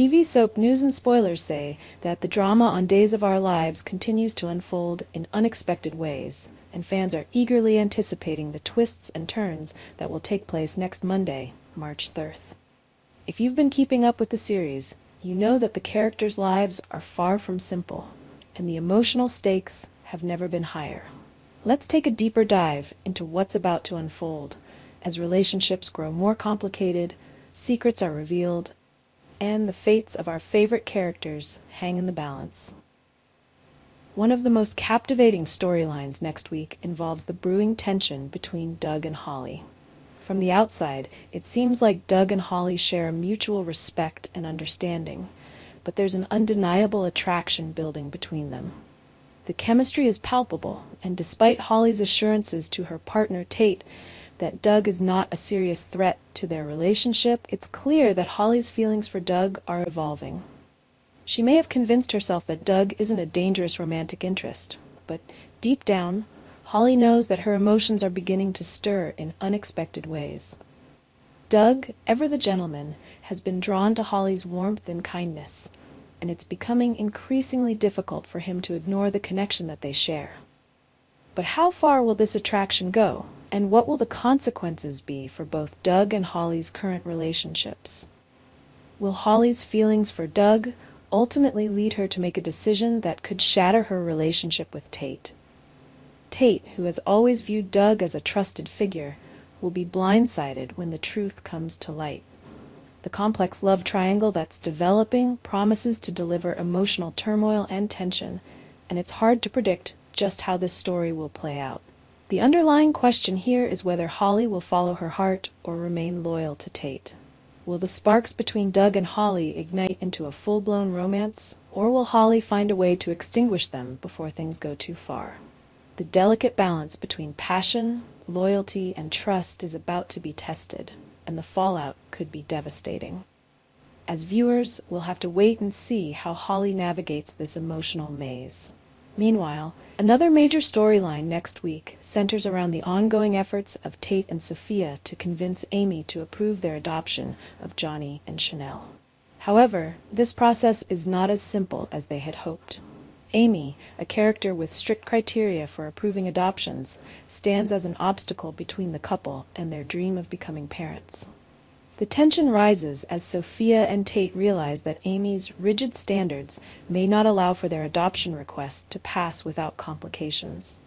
TV soap News and Spoilers say that the drama on Days of Our Lives continues to unfold in unexpected ways, and fans are eagerly anticipating the twists and turns that will take place next Monday, March 3rd. If you've been keeping up with the series, you know that the characters' lives are far from simple, and the emotional stakes have never been higher. Let's take a deeper dive into what's about to unfold as relationships grow more complicated, secrets are revealed, and the fates of our favorite characters hang in the balance. One of the most captivating storylines next week involves the brewing tension between Doug and Holly. From the outside, it seems like Doug and Holly share a mutual respect and understanding, but there's an undeniable attraction building between them. The chemistry is palpable, and despite Holly's assurances to her partner Tate that Doug is not a serious threat to their relationship, it's clear that Holly's feelings for Doug are evolving. She may have convinced herself that Doug isn't a dangerous romantic interest, but deep down, Holly knows that her emotions are beginning to stir in unexpected ways. Doug, ever the gentleman, has been drawn to Holly's warmth and kindness, and it's becoming increasingly difficult for him to ignore the connection that they share. But how far will this attraction go? And what will the consequences be for both Doug and Holly's current relationships? Will Holly's feelings for Doug ultimately lead her to make a decision that could shatter her relationship with Tate? Tate, who has always viewed Doug as a trusted figure, will be blindsided when the truth comes to light. The complex love triangle that's developing promises to deliver emotional turmoil and tension, and it's hard to predict just how this story will play out. The underlying question here is whether Holly will follow her heart or remain loyal to Tate. Will the sparks between Doug and Holly ignite into a full-blown romance, or will Holly find a way to extinguish them before things go too far? The delicate balance between passion, loyalty, and trust is about to be tested, and the fallout could be devastating. As viewers, we'll have to wait and see how Holly navigates this emotional maze. Meanwhile, another major storyline next week centers around the ongoing efforts of Tate and Sophia to convince Amy to approve their adoption of Johnny and Chanel. However, this process is not as simple as they had hoped. Amy, a character with strict criteria for approving adoptions, stands as an obstacle between the couple and their dream of becoming parents. The tension rises as Sophia and Tate realize that Amy's rigid standards may not allow for their adoption request to pass without complications.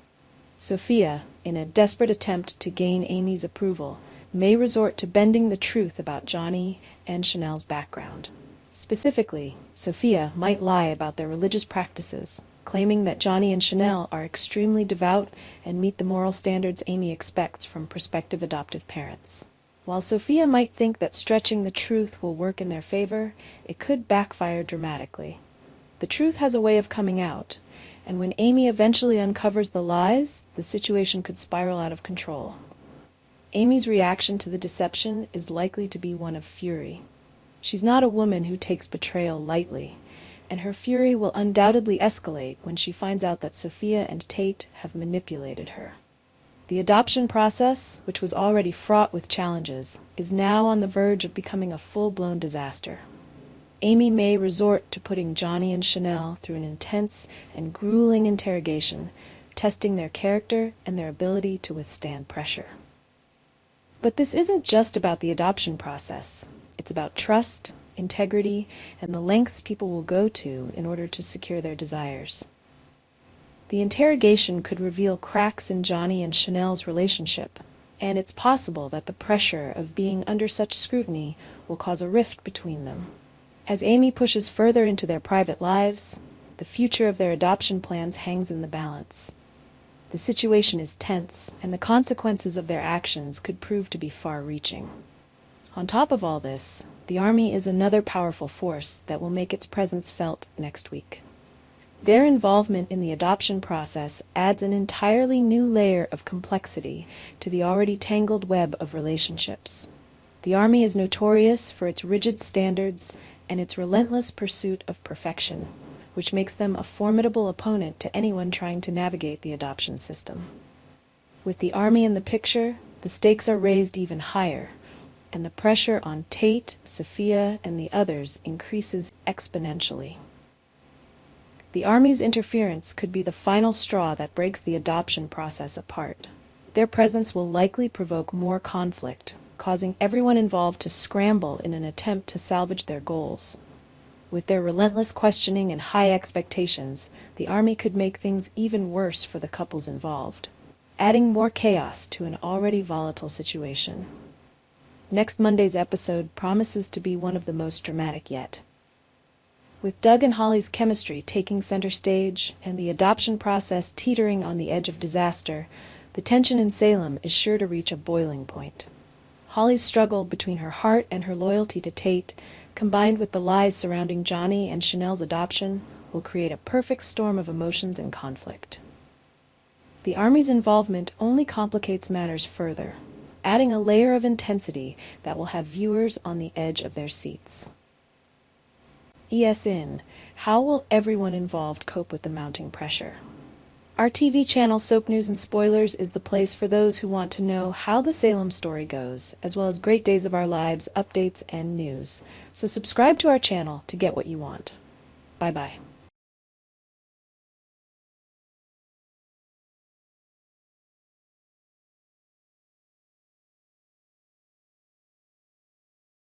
Sophia, in a desperate attempt to gain Amy's approval, may resort to bending the truth about Johnny and Chanel's background. Specifically, Sophia might lie about their religious practices, claiming that Johnny and Chanel are extremely devout and meet the moral standards Amy expects from prospective adoptive parents. While Sophia might think that stretching the truth will work in their favor, it could backfire dramatically. The truth has a way of coming out, and when Amy eventually uncovers the lies, the situation could spiral out of control. Amy's reaction to the deception is likely to be one of fury. She's not a woman who takes betrayal lightly, and her fury will undoubtedly escalate when she finds out that Sophia and Tate have manipulated her. The adoption process, which was already fraught with challenges, is now on the verge of becoming a full-blown disaster. Amy may resort to putting Johnny and Chanel through an intense and grueling interrogation, testing their character and their ability to withstand pressure. But this isn't just about the adoption process. It's about trust, integrity, and the lengths people will go to in order to secure their desires. The interrogation could reveal cracks in Johnny and Chanel's relationship, and it's possible that the pressure of being under such scrutiny will cause a rift between them. As Amy pushes further into their private lives, the future of their adoption plans hangs in the balance. The situation is tense, and the consequences of their actions could prove to be far-reaching. On top of all this, the Army is another powerful force that will make its presence felt next week. Their involvement in the adoption process adds an entirely new layer of complexity to the already tangled web of relationships. The Army is notorious for its rigid standards and its relentless pursuit of perfection, which makes them a formidable opponent to anyone trying to navigate the adoption system. With the Army in the picture, the stakes are raised even higher. and the pressure on Tate, Sophia, and the others increases exponentially. The Army's interference could be the final straw that breaks the adoption process apart. Their presence will likely provoke more conflict, causing everyone involved to scramble in an attempt to salvage their goals. With their relentless questioning and high expectations, the Army could make things even worse for the couples involved, adding more chaos to an already volatile situation. Next Monday's episode promises to be one of the most dramatic yet. With Doug and Holly's chemistry taking center stage and the adoption process teetering on the edge of disaster, the tension in Salem is sure to reach a boiling point. Holly's struggle between her heart and her loyalty to Tate, combined with the lies surrounding Johnny and Chanel's adoption, will create a perfect storm of emotions and conflict. The Army's involvement only complicates matters further, adding a layer of intensity that will have viewers on the edge of their seats. ESN, how will everyone involved cope with the mounting pressure? Our TV channel Soap News and Spoilers is the place for those who want to know how the Salem story goes, as well as great Days of Our Lives updates and news. So subscribe to our channel to get what you want. Bye-bye.